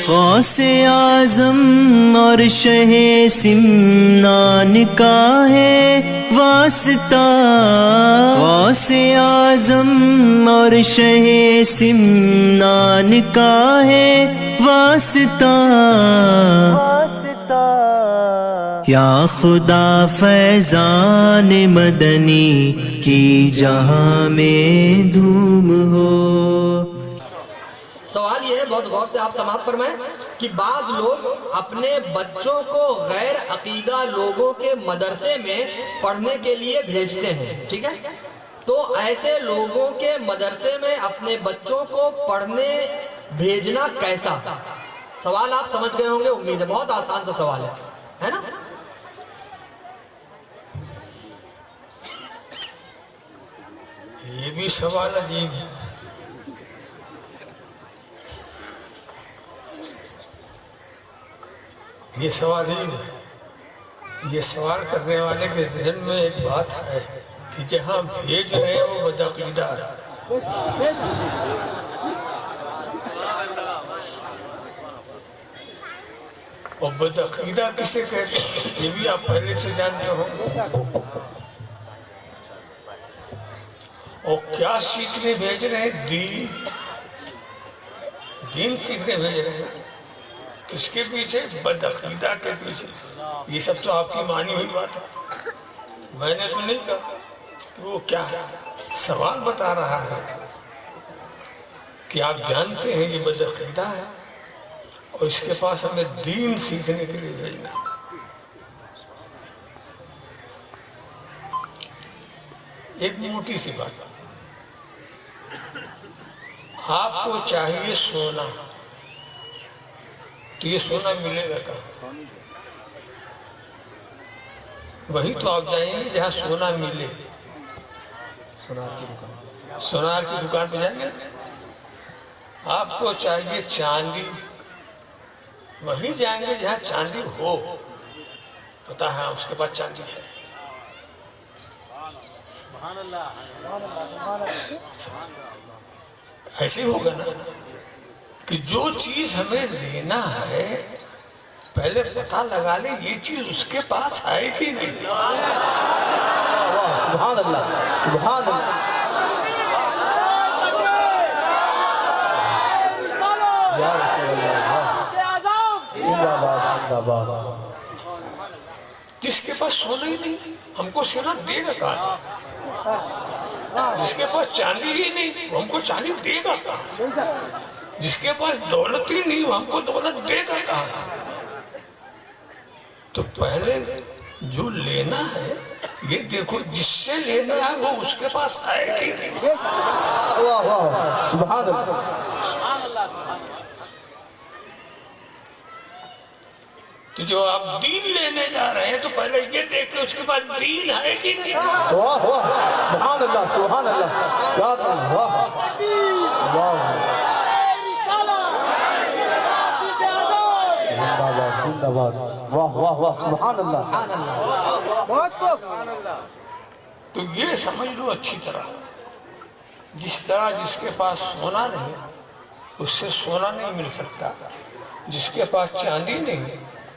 غوث اعظم اور شہ سمنان کا ہے واسطہ، غوث اعظم اور شہ سمنان کا ہے واسطہ، یا خدا فیضان مدنی کی جہاں میں دھوم ہو۔ سوال یہ ہے، بہت غور سے آپ سماعت فرمائیں، کہ بعض لوگ اپنے بچوں کو غیر عقیدہ لوگوں کے مدرسے میں پڑھنے کے لیے بھیجتے ہیں، ٹھیک ہے؟ تو ایسے لوگوں کے مدرسے میں اپنے بچوں کو پڑھنے بھیجنا کیسا؟ سوال آپ سمجھ گئے ہوں گے، امید ہے بہت آسان سا سوال ہے نا؟ یہ بھی سوال عجیب ہے۔ یہ سوال عجیب ہے۔ یہ سوال کرنے والے کے ذہن میں ایک بات ہے کہ جہاں بھیج رہے ہیں وہ بدعقیدہ ہے۔ اور بدعقیدہ کسے کہتے ہیں یہ بھی آپ پہلے سے جانتے ہو۔ اور کیا سیکھنے بھیج رہے ہیں؟ دین سیکھنے بھیج رہے ہیں۔ کس کے پیچھے؟ بدعقیدہ کے پیچھے۔ یہ سب تو آپ کی مانی ہوئی بات ہے، میں نے تو نہیں کہا۔ وہ کیا ہے؟ سوال بتا رہا ہے کہ آپ جانتے ہیں یہ بدعقیدہ ہے اور اس کے پاس ہمیں دین سیکھنے کے لیے بھیجنا۔ ایک موٹی سی بات، آپ کو چاہیے سونا، تو یہ سونا ملے گا کہاں؟ وہی تو آپ جائیں گے جہاں سونا ملے۔ سونار کی دکان پہ جائیں گے۔ آپ کو چاہیے چاندی، وہی جائیں گے جہاں چاندی ہو۔ پتا ہے اس کے پاس چاندی ہے۔ ایسے ہوگا نا کہ جو چیز ہمیں لینا ہے پہلے پتہ لگا لیں یہ چیز اس کے پاس ہے کہ نہیں۔ سبحان اللہ، سبحان اللہ۔ یا رسول اللہ، جس کے پاس سونا ہی نہیں ہم کو سونا دے گا کہاں سے؟ جس کے پاس چاندی ہی نہیں وہ ہم کو چاندی دے گا کہاں سے؟ جس کے پاس دولت ہی نہیں وہ ہم کو دولت دے گا کہاں سے؟ تو پہلے جو لینا ہے یہ دیکھو، جس سے لینا ہے وہ اس کے پاس ہے کہ نہیں۔ سبحان اللہ۔ تو جو آپ دین لینے جا رہے ہیں تو پہلے یہ دیکھیں اس کے بعد دین ہے کہ نہیں۔ واہ واہ، سبحان اللہ، سبحان اللہ، یا اللہ، واہ واہ، زندہ باد، واہ واہ واہ، سبحان اللہ۔ تو یہ سمجھ لو اچھی طرح، جس طرح جس کے پاس سونا نہیں اس سے سونا نہیں مل سکتا، جس کے پاس چاندی نہیں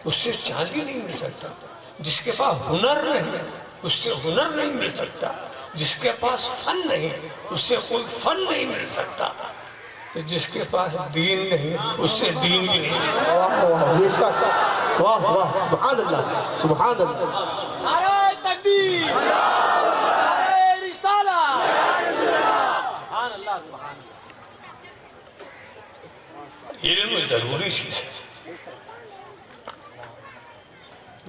اس سے چاندی نہیں مل سکتا، جس کے پاس ہنر نہیں اس سے ہنر نہیں مل سکتا، جس کے پاس فن نہیں اس سے کوئی فن نہیں مل سکتا، تو جس کے پاس دین نہیں اس سے دین بھی نہیں مل سکتا۔ واہ واہ، بے شک، واہ واہ، سبحان اللہ، سبحان اللہ۔ نعرہ تکبیر، نعرہ رسالہ، سبحان اللہ، سبحان اللہ۔ علم ضروری چیز ہے،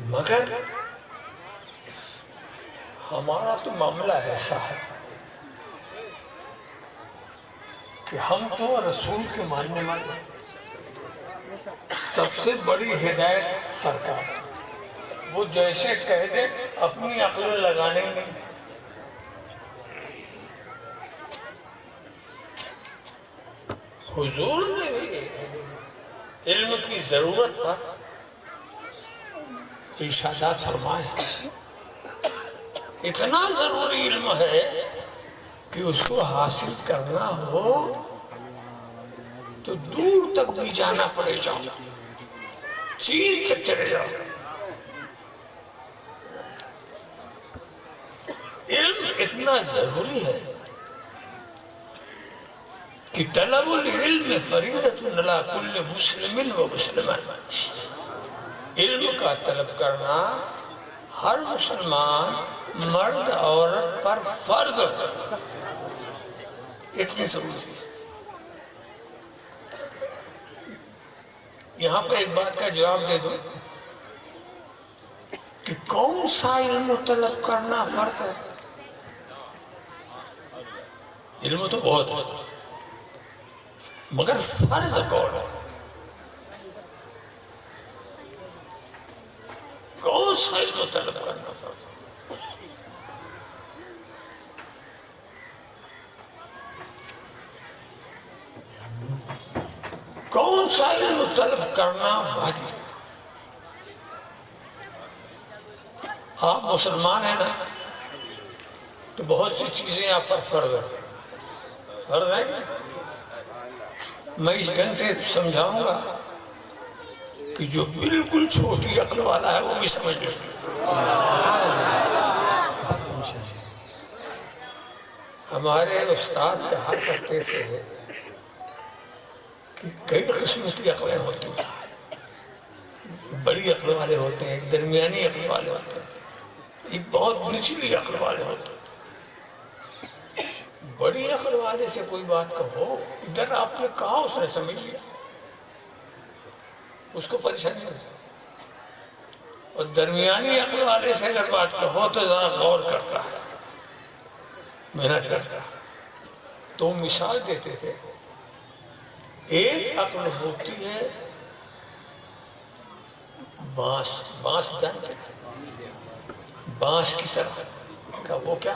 مگر ہمارا تو معاملہ ایسا ہے کہ ہم تو رسول کے ماننے والے، سب سے بڑی ہدایت سرکار، وہ جیسے کہہ دے اپنی عقل لگانے نہیں۔ حضور نے بھی علم کی ضرورت پر ارشادات فرمائے ہیں۔ اتنا ضروری علم ہے کہ اس کو حاصل کرنا ہو تو دور تک بھی جانا پڑے جاؤ، چین تک چلے جاؤ. علم اتنا ضروری ہے کہ طلب العلم فریضۃ علی کل مسلم و مسلمہ. علم کا طلب کرنا ہر مسلمان مرد عورت پر فرض ہے. اتنی ضروری ہے. یہاں پر ایک بات کا جواب دے دوں کہ کون سا علم طلب کرنا فرض ہے؟ علم تو بہت ہے مگر فرض کون ہے؟ کون سا علم طلب کرنا فرض ہے؟ کون سا علم طلب کرنا واجب ہے؟ آپ مسلمان ہیں نا، تو بہت سی چیزیں آپ پر فرض ہیں. فرض ہے کہ میں اس ڈھنگ سے سمجھاؤں گا کہ جو بالکل چھوٹی عقل والا ہے وہ بھی سمجھ لے. ہمارے استاد کہا کرتے تھے کہ کئی قسم کی عقلیں ہوتی ہیں. بڑی عقل والے ہوتے ہیں، ایک درمیانی عقل والے ہوتے ہیں، ایک بہت نچلی عقل والے ہوتے ہیں. بڑی عقل والے سے کوئی بات کہو، ادھر آپ نے کہا اس نے سمجھ لیا، اس کو پریشانی ہوتی ہے. اور درمیانی عقل والے سے اگر بات کہو تو ذرا غور کرتا ہے، محنت کرتا ہے. تو مثال دیتے تھے، ایک عقل ہوتی ہے بانس جانتے ہیں، بانس کی طرح کا. وہ کیا؟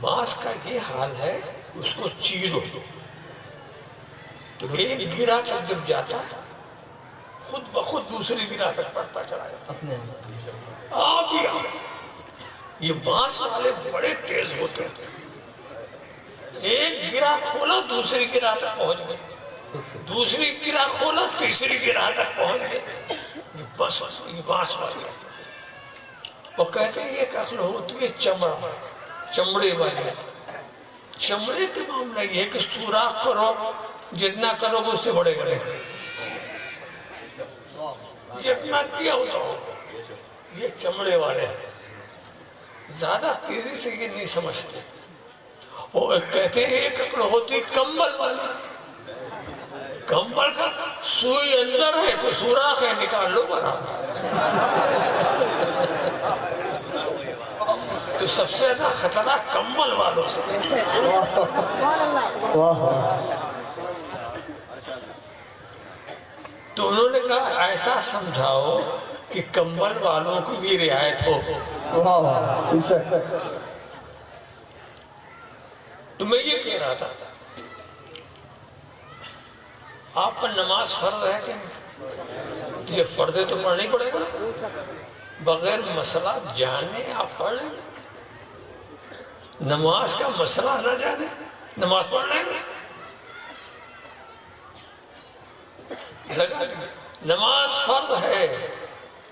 بانس کا یہ حال ہے، اس کو چیرو تو ایک گرہ تک جب جاتا ہے خود بخود دوسری گرہ تک پڑتا چلا جاتا اپنے آپ ہی. یہ بانس والے بڑے تیز ہوتے ہیں. ایک گرہ کھولا دوسری گرہ تک پہنچ گئے، دوسری گرہ کھولا تیسری گرہ تک پہنچ گئے. یہ بانس والے. وہ کہتے ہیں ایک عقل ہوتی ہے چمڑے والے. چمڑے کے معاملہ یہ ہے کہ سوراخ کرو، جتنا کرو گے اس سے بڑے کرے، جتنا کیا ہوتا ہو. یہ چمڑے والے ہیں، زیادہ تیزی سے یہ نہیں سمجھتے. وہ کہتے ہیں ایک عقل ہوتی کمبل والی. کمبل کا سوئی اندر ہے تو سوراخ ہے، نکال لو برابر. تو سب سے زیادہ خطرہ کمبل والوں سے. تو انہوں نے کہا ایسا سمجھاؤ کہ کمبل والوں کی بھی رعایت ہو. تو میں یہ کہہ رہا تھا، آپ پر نماز فرض ہے کہ نہیں؟ یہ فرض ہے تو پڑھنا ہی پڑے گا. بغیر مسئلہ جانے آپ پڑھ لیں گے. نماز کا مسئلہ نہ جانے نماز پڑھ لیں گے. لگا دیں نماز فرض ہے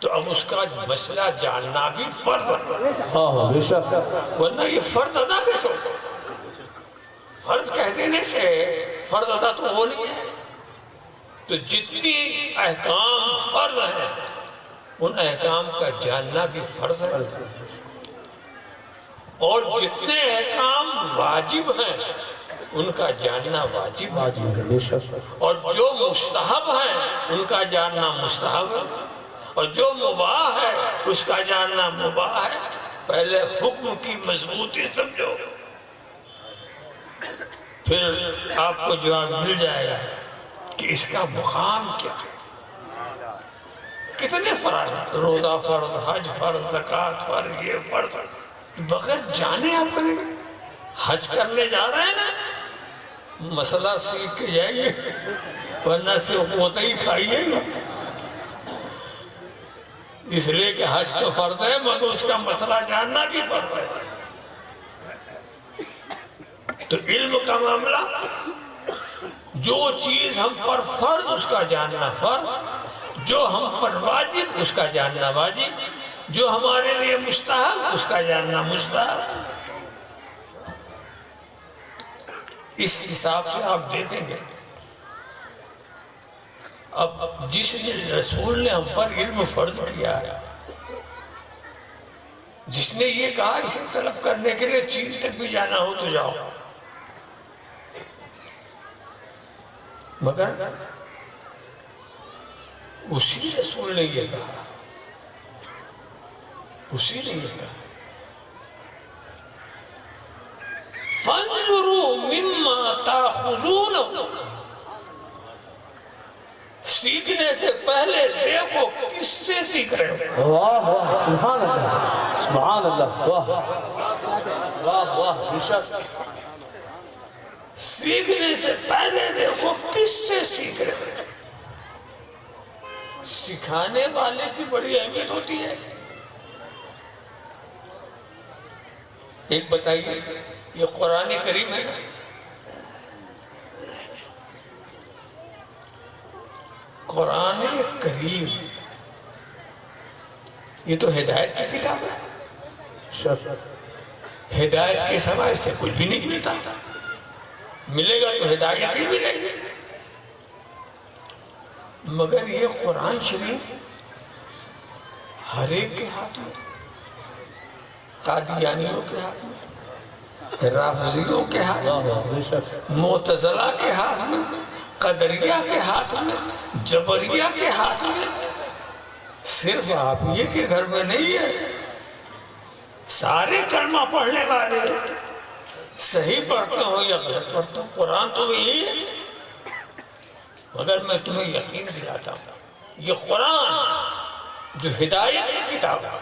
تو اب اس کا مسئلہ جاننا بھی فرض ہے. ورنہ یہ فرض ادا کیسے ہو؟ فرض کہہ دینے سے فرض ادا تو وہ نہیں ہے. تو جتنی احکام فرض ہیں ان احکام کا جاننا بھی فرض ہے، اور جتنے احکام واجب ہیں ان کا جاننا واجب ہے، اور جو مستحب ہیں ان کا جاننا مستحب ہے، اور جو مباح ہے اس کا جاننا مباح ہے. پہلے حکم کی مضبوطی سمجھو، پھر آپ کو جواب مل جائے گا کہ اس کا مقام کیا ہے. کتنے فرائض، روزہ فرض، حج فرض، زکوٰۃ فرض، یہ فرض بغیر جانے آپ کریں گے. حج کرنے جا رہے ہیں نا، مسئلہ سیکھ کے جائیے، ورنہ صرف ہوتا ہی کھائیے گا. اس لیے کہ حج تو فرض ہے مگر اس کا مسئلہ جاننا بھی فرض ہے. تو علم کا معاملہ جو چیز ہم پر فرض اس کا جاننا فرض، جو ہم پر واجب اس کا جاننا واجب، جو ہمارے لیے مستحب اس کا جاننا مستحب۔ اس حساب سے آپ دیکھیں گے اب جس رسول نے ہم پر علم فرض کیا ہے، جس نے یہ کہا اسے طلب کرنے کے لیے چین تک بھی جانا ہو تو جاؤ، مگر اسی رسول نے یہ کہا، اسی نے یہ کہا فَانْظُرُوا مِمَّا تَأْخُذُونَ، سیکھنے سے پہلے دیکھو کس سے سیکھ رہے ہو۔ واہ واہ سبحان اللہ سبحان اللہ واہ واہ واہ بے شک۔ سیکھنے سے پہلے دیکھو کس سے سیکھ رہے ہو۔ سکھانے والے کی بڑی اہمیت ہوتی ہے۔ ایک بتائیے، یہ قرآن کریم ہے، قرآن کریم یہ تو ہدایت کی کتاب ہے، ہدایت کے سوا اس سے کچھ بھی نہیں ملتا، ملے گا تو ہدایت ہی ملے گی۔ مگر یہ قرآن شریف ہر ایک کے ہاتھ میں، قادیانیوں کے ہاتھ میں، رافضیوں کے ہاتھ میں، معتزلہ کے ہاتھ میں، قدریہ کے ہاتھ میں، جبریہ کے ہاتھ میں، صرف آپ یہ کہ گھر میں نہیں ہے، سارے کلمہ پڑھنے والے صحیح پڑھتے ہو یا غلط پڑھتے ہو، قرآن تو یہی ہے۔ مگر میں تمہیں یقین دلاتا ہوں، یہ قرآن جو ہدایت کی کتاب ہے،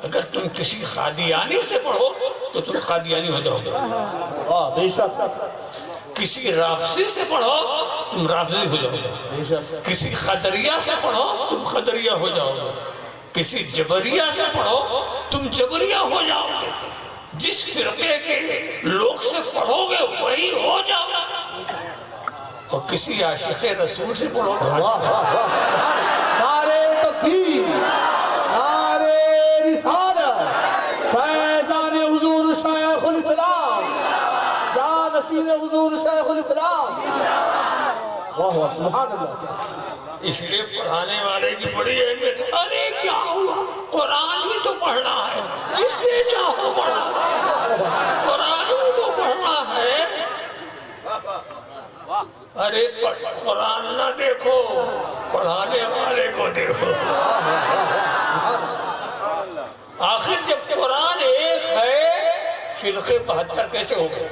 اگر تم کسی قادیانی سے پڑھو تو تم قادیانی ہو جاؤ گے، بے شک۔ کسی رافضی سے پڑھو تم رافضی ہو جاؤ گے، کسی قدریہ سے پڑھو تم قدریہ ہو جاؤ گے، کسی جبریہ سے پڑھو تم جبریہ ہو جاؤ گے، جس فرقے کے لوگ سے پڑھو گے وہی ہو جاؤ گے، اور کسی عاشق رسول سے پڑھو تو نعرے تکبیر، نعرے رسالت، فیضان حضور شیخ الاسلام، جانشین حضور شیخ الاسلام، واہ واہ سبحان اللہ۔ اس لیے پڑھانے والے کی بڑی اہمیت ہے۔ ارے کیا ہوا، قرآن ہی تو پڑھنا ہے، جس سے چاہو پڑھو، قرآن ہی تو پڑھنا ہے۔ ارے قرآن نہ دیکھو، پڑھانے والے کو دیکھو۔ آخر جب قرآن ایک ہے، فرقے 72 کیسے ہو گئے؟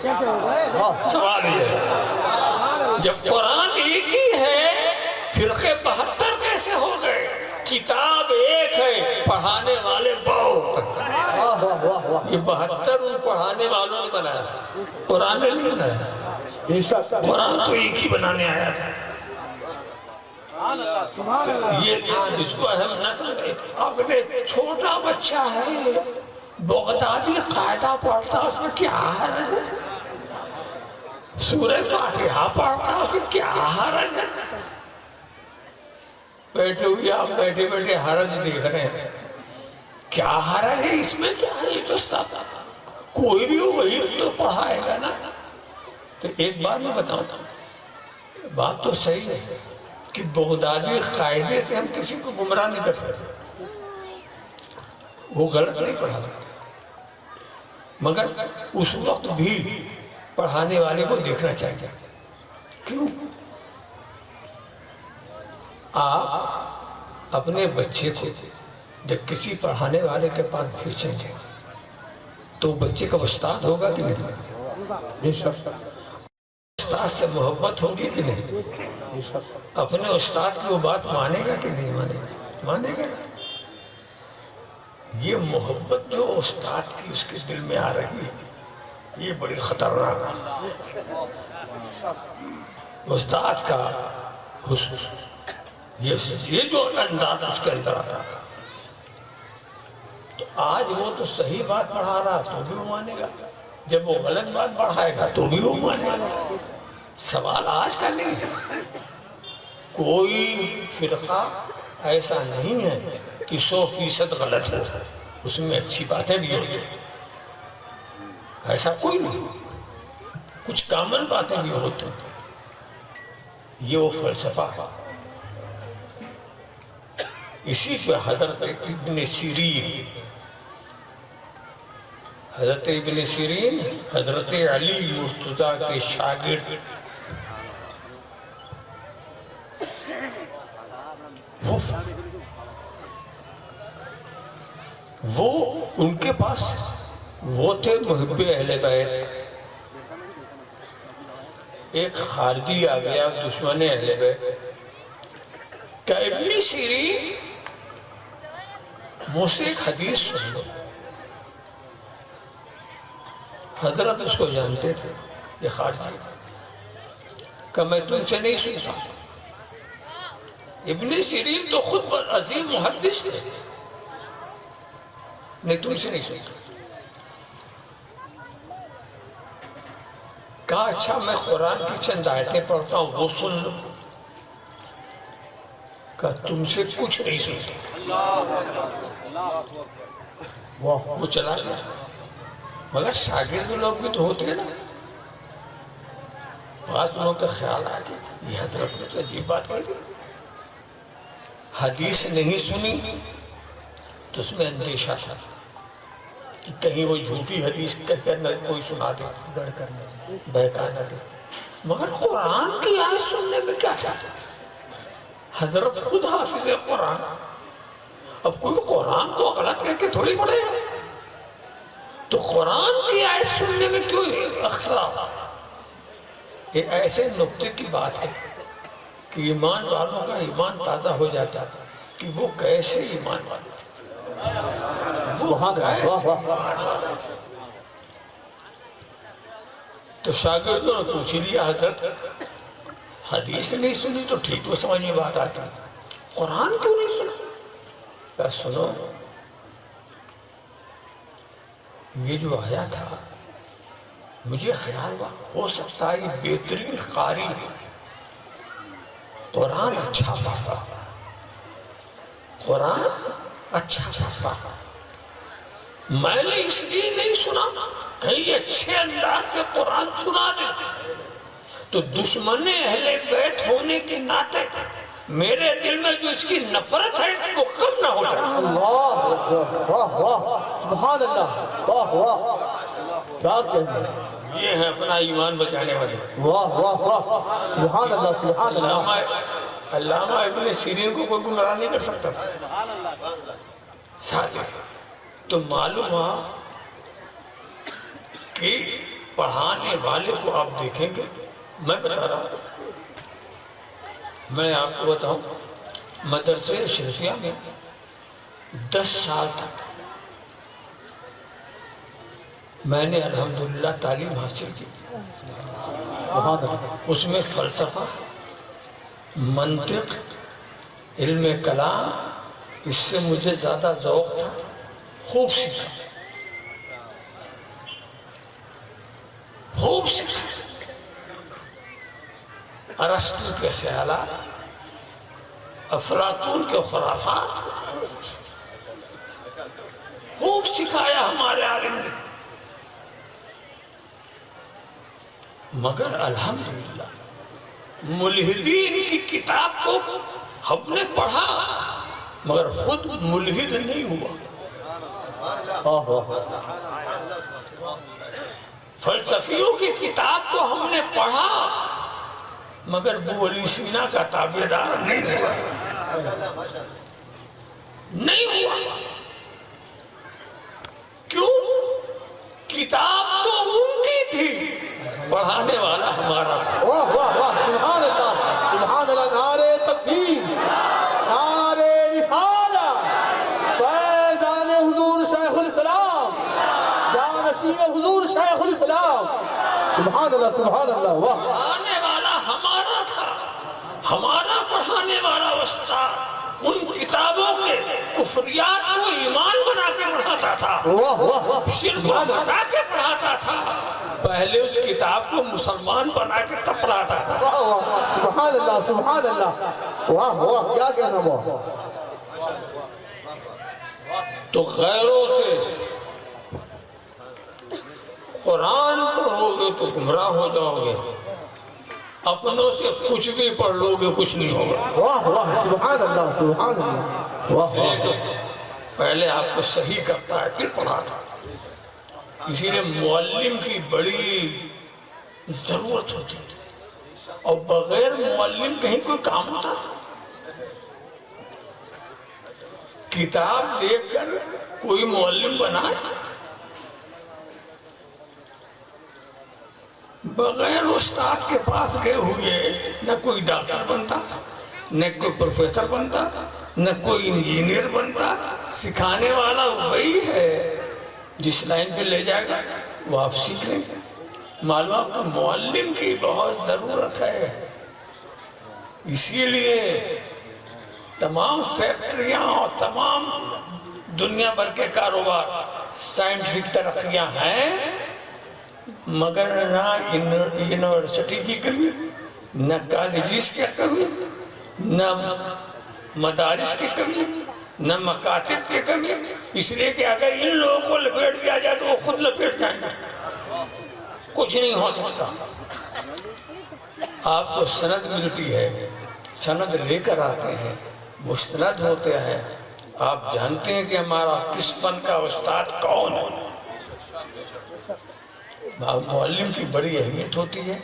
سوال یہ ہے، جب قرآن ایک ہی ہے فرقے 72 کیسے ہو گئے؟ کتاب ایک ہے، پڑھانے والے بہت۔ یہ 72 ان پڑھانے والوں نے بنایا، قرآن نے نہیں بنایا، قرآن تو ایک ہی بنانے آیا تھا۔ یہ اس کو اہم نہ سمجھے، اپنے چھوٹا بچہ ہے بغدادی قاعدہ پڑھتا، اس میں کیا حرج ہے؟ سورہ فاتحہ پڑھتا، اس میں کیا حرج ہے؟ بیٹھے ہوئے آپ بیٹھے بیٹھے حرج دیکھ رہے ہیں، کیا حرج ہے اس میں؟ کیا ہے؟ یہ تو کوئی بھی ہو وہی تو پڑھائے گا نا۔ تو ایک بات میں بتاؤں، بات تو صحیح ہے کہ بغدادی قاعدے سے ہم کسی کو گمراہ نہیں کر سکتے، وہ غلط نہیں پڑھا سکتے، مگر اس وقت بھی پڑھانے والے کو دیکھنا چاہیے۔ کیوں؟ آپ اپنے بچے کو جب کسی پڑھانے والے کے پاس بھیجیں گے تو بچے کا استاد ہوگا کہ نہیں؟ استاد سے محبت ہوگی کہ نہیں؟ اپنے استاد کی وہ بات مانے گا کہ نہیں مانے گا نا؟ یہ محبت جو استاد کی اس کے دل میں آ رہی ہے، یہ بڑی خطرناک ہے۔ استاد کا حسن، یہ جو انداز اس کے اندر آتا ہے، تو آج وہ تو صحیح بات پڑھا رہا تو بھی وہ مانے گا، جب وہ غلط بات پڑھائے گا تو بھی وہ مانے گا۔ سوال آج کا نہیں ہے. کوئی فرقہ ایسا نہیں ہے کہ 100% غلط ہو، اس میں اچھی باتیں بھی ہوتی ہیں. ایسا کوئی نہیں، کچھ کامن باتیں بھی ہوتی ہیں. یہ وہ فلسفہ ہے. اسی پہ حضرت ابن سیرین حضرت علی مرتضیٰ کے شاگرد، وہ ان کے پاس وہ تھے محب اہل بیت. ایک خارجی آ گیا دشمن اہل بیت کہ ابن سیرین مجھ سے ایک حدیث سن لو. حضرت اس کو جانتے تھے، یہ خارجی کہ میں تم سے نہیں سنتا. ابن سیرین تو خود عظیم محدث تھے، نہیں تم سے نہیں سنتا. کہا اچھا میں قرآن کی چند آیتیں پڑھتا ہوں وہ سن لو. کہا تم سے کچھ نہیں سنتا. وہ چلا گیا. مگر شاگرد لوگ بھی تو ہوتے ہیں نا. بعض لوگوں کا خیال آ گیا یہ حضرت نے تو عجیب بات کہی. حدیث نہیں سنی تو اس میں اندیشہ تھا کہ کہیں وہ جھوٹی حدیث کوئی سنا دے، ڈر کرنے سے بہکا نہ دے. مگر قرآن کی آیت سننے میں کیا چاہتا؟ حضرت خود حافظ قرآن. اب کوئی قرآن کو غلط کہہ کے تھوڑی پڑھے گا. تو قرآن کی آیت سننے میں کیوں اختلاف؟ یہ ایسے نقطے کی بات ہے کہ ایمان والوں کا ایمان تازہ ہو جاتا ہے کہ وہ کیسے ایمان والے تھے. تو شاگردوں نے پوچھ لیا حضرت حدیث نہیں سنی تو ٹھیک تو سمجھ میں بات آتی، قرآن کیوں نہیں سنا؟ کہا سنو یہ جو آیا تھا مجھے خیال ہوا ہو سکتا ہے یہ بہترین قاری ہے، قرآن اچھا پڑھتا، قرآن اچھا پڑھتا. میں نے اس لیے نہیں سنا کہیں اچھے انداز سے قرآن سنا دے تو دشمن اہل بیت ہونے کے ناطے میرے دل میں جو اس کی نفرت ہے وہ کم نہ ہو جائے. اللہ اکبر، واہ واہ، سبحان اللہ، واہ واہ، کیا کہتے ہیں. یہ ہے اپنا ایمان بچانے والے. واہ واہ واہ، سبحان اللہ سبحان اللہ. علامہ ابن سیرین کو کوئی گمراہ نہیں کر سکتا تھا. ساتھ تو معلوم ہوا کہ پڑھانے والے کو آپ دیکھیں گے. میں بتا رہا ہوں، میں آپ کو بتاؤں مدرسے اشرفیہ میں 10 سال تک میں نے الحمدللہ تعلیم حاصل کی. اس میں فلسفہ، منطق، علم کلام، اس سے مجھے زیادہ ذوق تھا. خوب سیکھا، خوب سیکھا. ارسطو کے خیالات، افلاطون کے خرافات خوب سکھایا ہمارے عالم نے. مگر الحمدللہ ملحدین کی کتاب کو ہم نے پڑھا مگر خود ملحد نہیں ہوا. فلسفیوں کی کتاب کو ہم نے پڑھا مگر ابو علی سینا کا تابعدار نہیں ہوا. نہیں ہوا. کیوں؟ کتاب تو ان کی تھی، پڑھانے والا ہمارا تھا. واہ واہ واہ، سبحان اللہ سبحان اللہ. نعرے تکبیر، نعرے رسالہ، فیضان حضور شیخ الاسلام، جانشین حضور شیخ الاسلام. سبحان اللہ سبحان اللہ. واہ، پڑھانے والا ہمارا تھا، ہمارا پڑھانے والا استاد ان کتابوں کے کفریات کو ایمان بنا کے پڑھاتا تھا، واہ واہ واہ، شرک کو ہٹا کے پڑھاتا تھا، پہلے اس کتاب کو مسلمان بنا کے تب پڑھاتا تھا. واہ واہ واہ، سبحان اللہ سبحان اللہ، واہ واہ کیا کہنا واہ. تو غیروں سے قرآن پڑھو گے تو گمراہ ہو جاؤ گے، اپنوں سے کچھ بھی پڑھ لو گے کچھ نہیں ہوگا. واہ واہ سبحان اللہ سبحان اللہ، واہ اس لیے واہ. کہ پہلے آپ کو صحیح کرتا ہے پھر پڑھاتا. اسی لیے معلم کی بڑی ضرورت ہوتی ہے، اور بغیر معلم کہیں کوئی کام ہوتا ہے؟ کتاب دیکھ کر کوئی معلم بنائے، بغیر استاد کے پاس گئے ہوئے نہ کوئی ڈاکٹر بنتا، نہ کوئی پروفیسر بنتا، نہ کوئی انجینئر بنتا. سکھانے والا وہی ہے، جس لائن پہ لے جائے گا وہ آپ سیکھ لیں گے. معلوم آپ کو معلم کی بہت ضرورت ہے. اسی لیے تمام فیکٹریاں اور تمام دنیا بھر کے کاروبار سائنٹیفک ترقیاں ہیں، مگر نہ یونیورسٹی کی کمی، نہ کالجز کی کمی، نہ مدارس کی کمی، نہ مکاتب کی کمی. اس لیے کہ اگر ان لوگوں کو لپیٹ دیا جائے تو وہ خود لپیٹ جائیں گے، کچھ نہیں ہو سکتا. آپ کو سند ملتی ہے، سند لے کر آتے ہیں، مستند ہوتے ہیں، آپ جانتے ہیں کہ ہمارا کس فن کا استاد کون ہے. معلم کی بڑی اہمیت ہوتی ہے.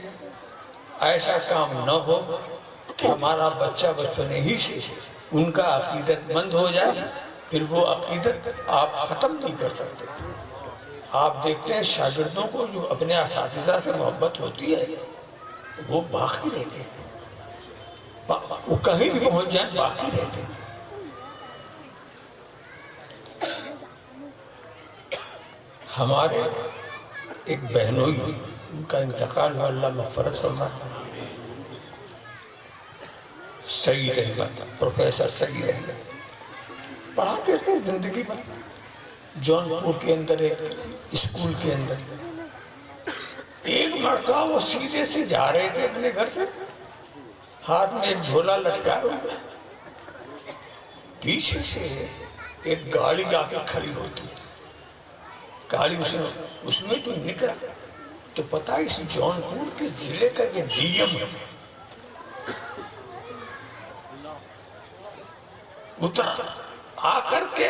ایسا کام نہ ہو کہ ہمارا بچہ بچپنے ہی سے ان کا عقیدت مند ہو جائے، پھر وہ عقیدت آپ ختم نہیں کر سکتے. آپ دیکھتے ہیں شاگردوں کو جو اپنے اساتذہ سے محبت ہوتی ہے وہ باقی رہتے ہیں، وہ کہیں بھی پہنچ جائیں باقی رہتے ہیں. ہمارے ایک بہنوئی ان کا انتقال ہوا، اللہ مغفرت فرمائے، سعید احمد، پروفیسر سعید احمد. پڑھاتے رہے زندگی میں جون پور کے اندر ایک اسکول کے اندر. ایک مرتبہ وہ سیدھے سے جا رہے تھے اپنے گھر سے، ہاتھ میں ایک جھولا لٹکائے ہوئے، پیچھے سے ایک گاڑی آ کے کھڑی ہوتی. گاڑی اس میں جو نکلا تو پتا اس جون پور کے ضلع کا یہ ڈی ایم ہے. اترا، آ کر کے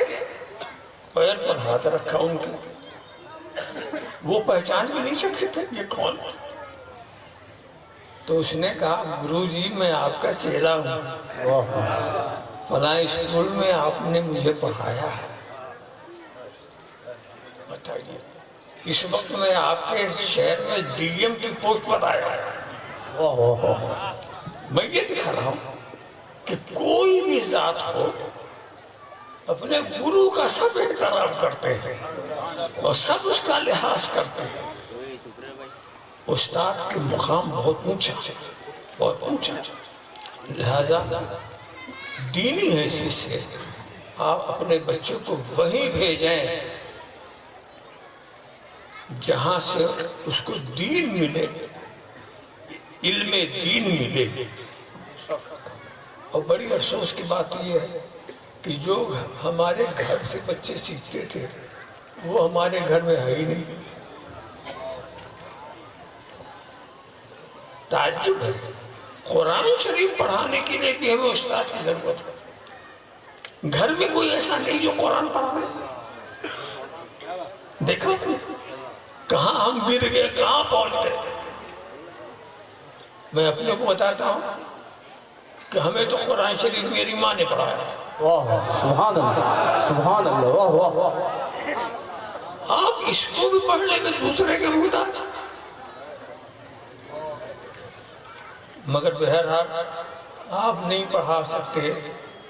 پیر پر ہاتھ رکھا ان کے. وہ پہچان بھی نہیں سکتے تھے یہ کون. تو اس نے کہا گرو جی میں آپ کا چیلا ہوں، فلاں اسکول میں آپ نے مجھے پڑھایا ہے. بتائیے اس وقت میں آپ کے شہر میں ڈی ایم کی پوسٹ پر آیا ہے. میں یہ دکھا رہا ہوں کہ کوئی بھی ذات ہو اپنے گرو کا سب احترام کرتے ہیں اور سب اس کا لحاظ کرتے ہیں. استاد کے مقام بہت اونچا، بہت اونچا. لہذا دینی حیثیت سے آپ اپنے بچوں کو وہیں بھیجیں جہاں سے اس کو دین ملے، علم دین ملے. اور بڑی افسوس کی بات یہ ہے کہ جو ہمارے گھر سے بچے سیکھتے تھے وہ ہمارے گھر میں ہے ہی نہیں. تعجب ہے. قرآن شریف پڑھانے کے لیے بھی ہمیں استاد کی ضرورت ہے. گھر میں کوئی ایسا نہیں جو قرآن پڑھا رہے. دیکھا آپ نے کہاں ہم گر گئے، کہاں پہنچ گئے. میں اپنے کو بتاتا ہوں کہ ہمیں تو قرآن شریف میری ماں نے پڑھایا. واہ سبحان اللہ سبحان اللہ، واہ واہ واہ. آپ اس کو بھی پڑھنے میں دوسرے کے محتاج. مگر بہرحال آپ نہیں پڑھا سکتے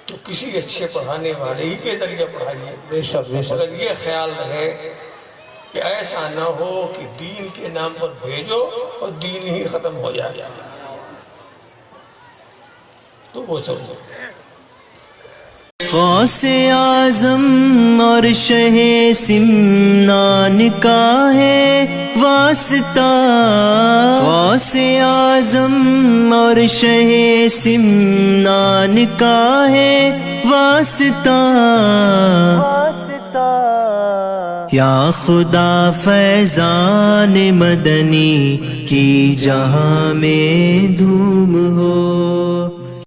تو کسی اچھے پڑھانے والے ہی کے ذریعے پڑھائیے. بے شک بے شک. مگر یہ خیال رہے کہ ایسا نہ ہو کہ دین کے نام پر بھیجو اور دین ہی ختم ہو جائے. تو وہ ضرور غوث اعظم اور شہ سمنان کا ہے واسطہ، غوث اعظم اور شہ سمنان کا ہے واسطہ، یا خدا فیضان مدنی کی جہاں میں دھوم ہو۔